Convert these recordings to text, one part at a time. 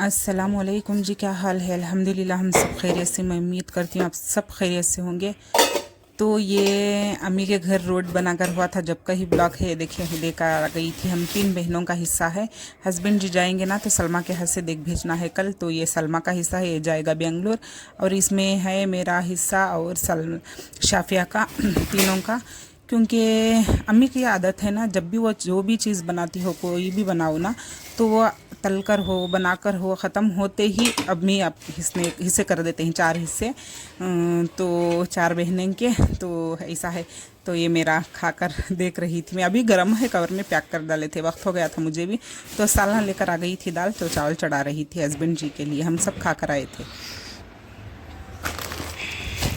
अस्सलामुअलैकुम जी, क्या हाल है? अल्हम्दुलिल्लाह हम सब खैरियत से। मैं उम्मीद करती हूँ आप सब खैरियत से होंगे। तो ये अम्मी के घर रोड बनाकर हुआ था जब का ही ब्लॉग है। देखिए लेकर आ गई थी, हम 3 बहनों का हिस्सा है। हस्बैंड जी जाएंगे ना तो सलमा के हाथ से देख भेजना है कल। तो ये सलमा का हिस्सा है, ये जाएगा बेंगलोर। और इसमें है मेरा हिस्सा और शाफिया का तीनों का। क्योंकि अम्मी की आदत है ना, जब भी वो जो भी चीज़ बनाती हो, कोई भी बनाओ ना, तो वो तलकर हो बनाकर हो ख़त्म होते ही अम्मी आप हिस्से कर देते हैं, 4 हिस्से। तो 4 बहनें के तो ऐसा है। तो ये मेरा खाकर देख रही थी मैं। अभी गर्म है, कवर में पैक कर डाले थे, वक्त हो गया था मुझे भी। तो सालन लेकर आ गई थी दाल, तो चावल चढ़ा रही थी हस्बैंड जी के लिए। हम सब खाकर आए थे।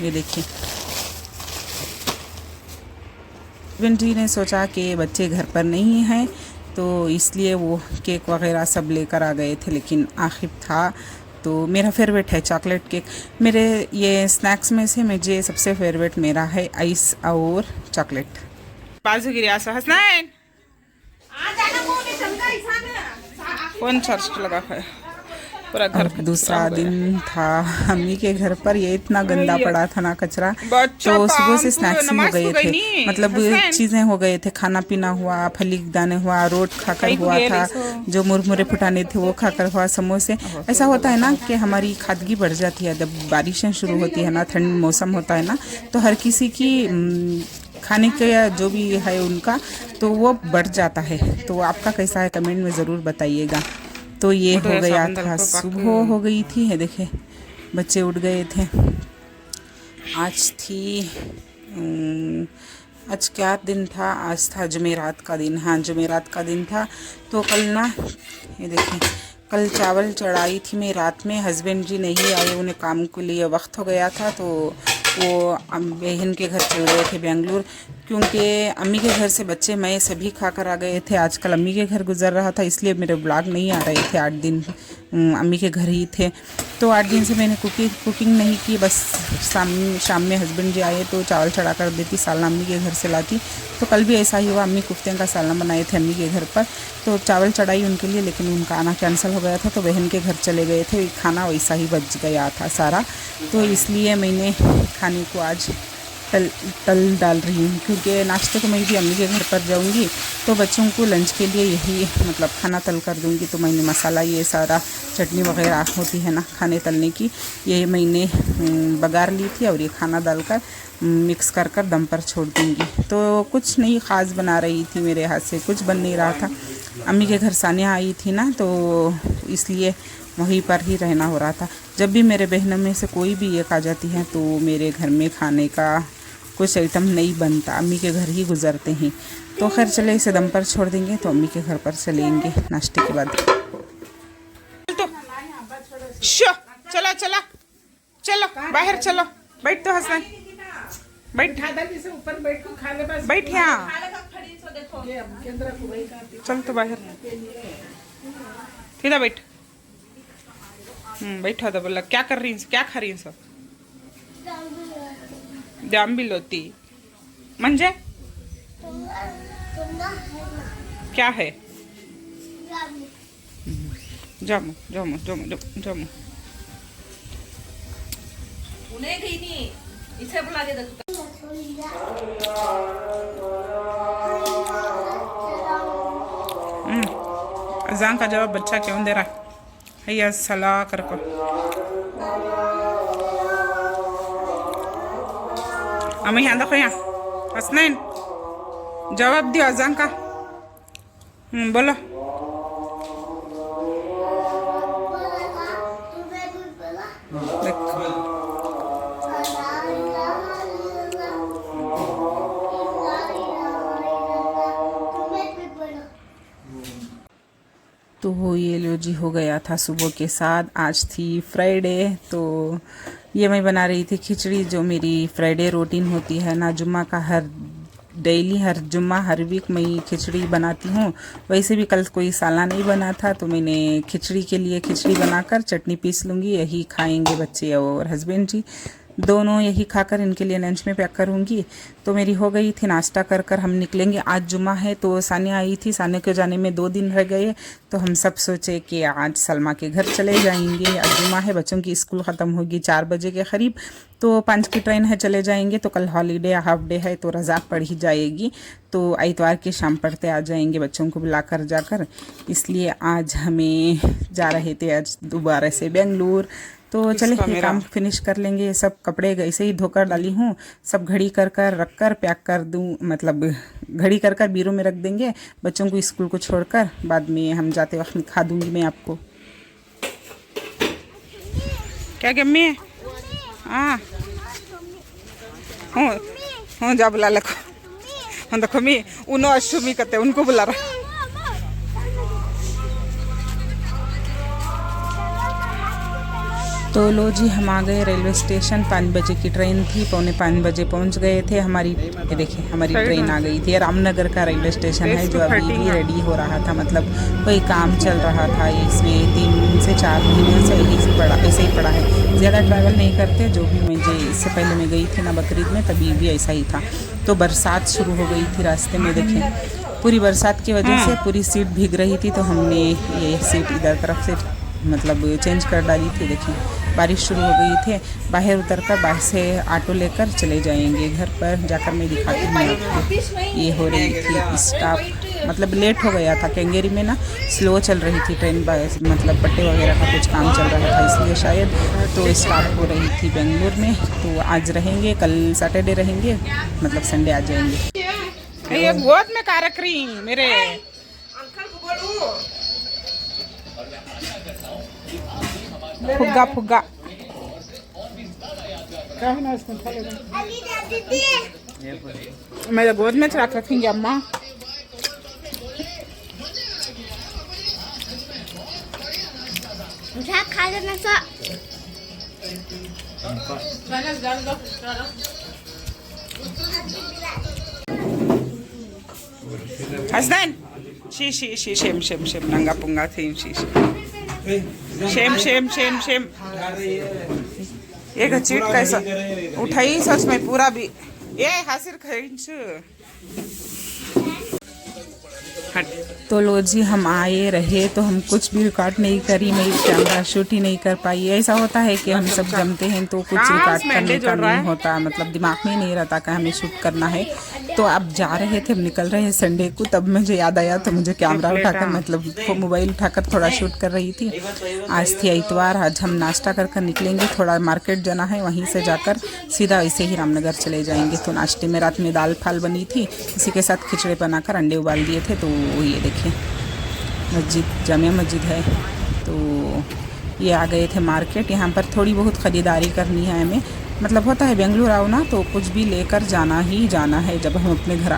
ये देखिए, हस्बैंड जी ने सोचा कि बच्चे घर पर नहीं हैं तो इसलिए वो केक वगैरह सब लेकर आ गए थे, लेकिन आखिर था। तो मेरा फेवरेट है चॉकलेट केक। मेरे ये स्नैक्स में से मुझे सबसे फेवरेट मेरा है आइस और चॉकलेट। बाजू गिरी आसा हसनैन कौन चार्ज लगा है पूरा घर। दूसरा दिन था अम्मी के घर पर। ये इतना गंदा पड़ा था ना कचरा। तो सुबह से स्नैक्स ही हो गए थे, मतलब चीज़ें हो गए थे। खाना पीना हुआ, फली दाने हुआ, रोट खाकर हुआ था, जो मुरमुरे फुटाने थे वो खाकर हुआ, समोसे। ऐसा होता है ना कि हमारी खादगी बढ़ जाती है जब बारिशें शुरू होती है ना, ठंड मौसम होता है ना, तो हर किसी की खाने का जो भी है उनका तो वो बढ़ जाता है। तो आपका कैसा है कमेंट में ज़रूर बताइएगा। तो ये हो गया था, सुबह हो गई थी। है देखे बच्चे उठ गए थे। आज थी आज क्या दिन था? आज था जुमेरात का दिन। हाँ, जुमेरात का दिन था। तो कल ना, ये देखिए, कल चावल चढ़ाई थी मैं रात में। हस्बैंड जी नहीं आए, उन्हें काम के लिए वक्त हो गया था, तो वो बहन के घर चल गए थे बेंगलुरु। क्योंकि अम्मी के घर से बच्चे मैं सभी खाकर आ गए थे। आजकल अम्मी के घर गुजर रहा था, इसलिए मेरे ब्लॉग नहीं आ रहे थे। 8 दिन अम्मी के घर ही थे। तो 8 दिन से मैंने कुकिंग नहीं की। बस शाम में हस्बैंड जी आए तो चावल चढ़ा कर देती, सालना अम्मी के घर से लाती। तो कल भी ऐसा ही हुआ, अम्मी कुफ्ते का सालना बनाए थे अम्मी के घर पर, तो चावल चढ़ाई उनके लिए, लेकिन उनका आना कैंसिल हो गया था। तो बहन के घर चले गए थे, खाना वैसा ही बच गया था सारा। तो इसलिए मैंने खाने को आज तल डाल रही हूँ। क्योंकि नाश्ते को मैं भी अम्मी के घर पर जाऊँगी तो बच्चों को लंच के लिए यही मतलब खाना तल कर दूँगी। तो मैंने मसाला, ये सारा चटनी वगैरह होती है ना खाने तलने की, ये मैंने बघार ली थी और ये खाना डालकर मिक्स कर कर दम पर छोड़ दूँगी। तो कुछ नहीं ख़ास बना रही थी, मेरे हाथ से कुछ बन नहीं रहा था। अम्मी के घर सानिया आई थी ना, तो इसलिए वहीं पर ही रहना हो रहा था। जब भी मेरे बहनों में से कोई भी एक आ जाती है तो मेरे घर में खाने का कुछ आइटम नहीं बनता, अम्मी के घर ही गुजरते हैं। तो खैर चले, इसे दम पर छोड़ देंगे तो अम्मी के घर पर चलेंगे नाश्ते के बाद। तो चलो चलो चलो बाहर चलो, बैठ तो हसन, बैठ बैठ यहाँ, चल तो बाहर सीधा बैठ। बैठा था, बोला क्या कर रही है, क्या खा रही है सब? जाम्बिल होती म्हणजे क्या है? जामू जामू जामू जामू। उन्हें गई नहीं, इसे बुला के देखो। अजान का जवाब बच्चा क्यों दे रहा है? हैया सलाह कर को अम्मी यहाँ देखो, यहाँ हसनैन जवाब दियो अजान का। बोलो। तो ये लो जी, हो गया था सुबह के साथ। आज थी फ्राइडे, तो ये मैं बना रही थी खिचड़ी, जो मेरी फ्राइडे रूटीन होती है ना, जुम्मा का हर डेली, हर जुम्मा हर वीक मैं खिचड़ी बनाती हूँ। वैसे भी कल कोई साला नहीं बना था, तो मैंने खिचड़ी के लिए खिचड़ी बनाकर चटनी पीस लूँगी, यही खाएंगे बच्चे और हस्बैंड जी। दोनों यही खाकर इनके लिए लंच में पैक करूँगी। तो मेरी हो गई थी, नाश्ता कर कर हम निकलेंगे। आज जुमा है तो सानिया आई थी, सानिया के जाने में 2 दिन रह गए। तो हम सब सोचे कि आज सलमा के घर चले जाएंगे। आज जुमा है, बच्चों की स्कूल ख़त्म होगी 4 बजे के करीब, तो 5 की ट्रेन है, चले जाएंगे। तो कल हॉलीडे हाफ डे है तो रज़ा पड़ ही जाएगी, तो इतवार की शाम पढ़ते आ जाएंगे बच्चों को बुलाकर जाकर। इसलिए आज हमें जा रहे थे आज दोबारा से बेंगलुरु। तो चले ये काम फिनिश कर लेंगे। ये सब कपड़े ऐसे ही धोकर डाली हूँ, सब घड़ी कर कर रख कर पैक कर दूँ, मतलब घड़ी कर कर बीरो में रख देंगे बच्चों को स्कूल को छोड़कर। बाद में हम जाते वक्त दिखा दूँगी मैं आपको। क्या गम्मी हाँ हाँ जा बुला लो। हाँ देखो मी उन्हों अश्वमी कहते उनको बुला रहा। तो लो जी हम आ गए रेलवे स्टेशन। 5 बजे की ट्रेन थी, 4:45 बजे पहुंच गए थे। हमारी ये देखिए हमारी ट्रेन आ गई थी। रामनगर का रेलवे स्टेशन है जो अभी भी रेडी हो रहा था, मतलब कोई काम चल रहा था। इसमें 3 से 4 महीने से ऐसे ही पड़ा है। ज़्यादा ट्रैवल नहीं करते। जो भी मुझे इससे पहले मैं गई थी ना बकरीद में, तभी भी ऐसा ही था। तो बरसात शुरू हो गई थी रास्ते में, देखें पूरी बरसात की वजह से पूरी सीट भीग रही थी। तो हमने ये सीट इधर तरफ से मतलब चेंज कर डाली थी। देखिए बारिश शुरू हो गई थी। बाहर उतरकर बाहर से ऑटो लेकर चले जाएंगे घर पर जाकर। मैं दिखाती हूँ आपको। ये हो रही थी स्टॉप, मतलब लेट हो गया था। कैंगेरी में ना स्लो चल रही थी ट्रेन, मतलब पट्टे वगैरह का कुछ काम चल रहा था इसलिए शायद। तो स्टॉप हो रही थी बेंगलुरु में। तो आज रहेंगे, कल सैटरडे रहेंगे, मतलब संडे आ जाएंगे। ये गोद में कार रख रही मेरे फुग्गा फुग्गा मेरे गोद में रख रखेंगे अम्मा। खा लेना सा हसदैन she she she shame shame shame नंगा पुंगा थे she shame shame shame shame. एक चीट कैसा उठाई सच में पूरा भी ये हासिर खींच। तो लो जी हम आए रहे तो हम कुछ भी रिकॉर्ड नहीं करी, मैं कैमरा शूट ही नहीं कर पाई। ऐसा होता है कि हम सब जमते हैं तो कुछ रिकॉर्ड करने का नहीं होता, मतलब दिमाग में नहीं रहता कि हमें शूट करना है। तो अब जा रहे थे, हम निकल रहे हैं संडे को, तब मुझे याद आया तो मुझे कैमरा उठाकर मतलब मोबाइल उठाकर थोड़ा शूट कर रही थी। आज थी इतवार, आज हम नाश्ता कर कर निकलेंगे। थोड़ा मार्केट जाना है, वहीं से जाकर सीधा ऐसे ही रामनगर चले जाएंगे। तो नाश्ते में रात में दाल फाल बनी थी, इसी के साथ खिचड़े बनाकर अंडे उबाल दिए थे। तो ये देखिए मस्जिद, जामिया मस्जिद है। तो ये आ गए थे मार्केट। यहाँ पर थोड़ी बहुत ख़रीदारी करनी है हमें, मतलब होता है बेंगलुरु आओ ना तो कुछ भी लेकर जाना ही जाना है। जब हम अपने घर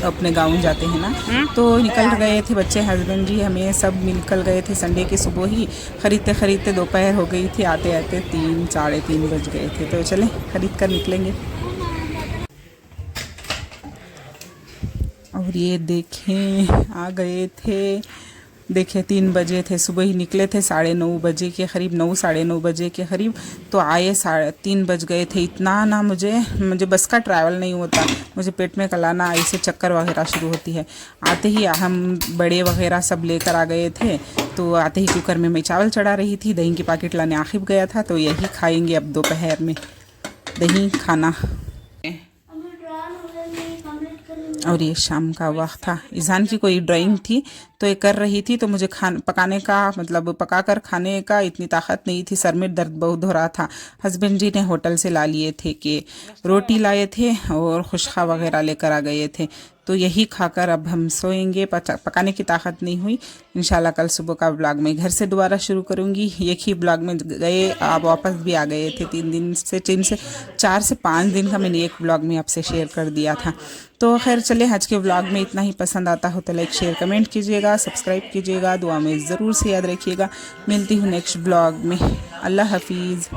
अपने गांव जाते हैं ना, तो निकल गए थे बच्चे, हस्बैंड जी, हमें सब निकल गए थे संडे की सुबह ही। ख़रीदते ख़रीदते दोपहर हो गई थी, आते आते 3 साढ़े 3 बज गए थे। तो चलें ख़रीद कर निकलेंगे। और ये देखें आ गए थे, देखे 3 बजे थे, सुबह ही निकले थे 9:30 बजे के करीब, 9 साढ़े 9 बजे के करीब। तो आए 3:30 बज गए थे। इतना ना मुझे बस का ट्रैवल नहीं होता, मुझे पेट में कलाना, ऐसे चक्कर वगैरह शुरू होती है। आते ही हम बड़े वगैरह सब लेकर आ गए थे। तो आते ही कुकर में मैं चावल चढ़ा रही थी, दही की पैकेट लाने आखिब गया था। तो यही खाएंगे अब दोपहर में, दही खाना। और ये शाम का वक्त था, ईजान की कोई ड्राइंग थी तो ये कर रही थी। तो मुझे पकाने का मतलब पकाकर खाने का इतनी ताकत नहीं थी, सर में दर्द बहुत हो रहा था। हस्बैंड जी ने होटल से ला लिए थे कि रोटी लाए थे और खुशखा वगैरह लेकर आ गए थे। तो यही खाकर अब हम सोएंगे। पकाने की ताकत नहीं हुई। इंशाल्लाह कल सुबह का व्लॉग मैं घर से दोबारा शुरू करूँगी। एक ही व्लॉग में गए, आप वापस भी आ गए थे 4 से 5 दिन का मैंने एक व्लॉग में आपसे शेयर कर दिया था। तो खैर चले, आज के व्लॉग में इतना ही। पसंद आता हो तो लाइक शेयर कमेंट कीजिएगा, सब्सक्राइब कीजिएगा, दुआ में ज़रूर से याद रखिएगा। मिलती हूँ नेक्स्ट व्लॉग में। अल्लाह हाफिज़।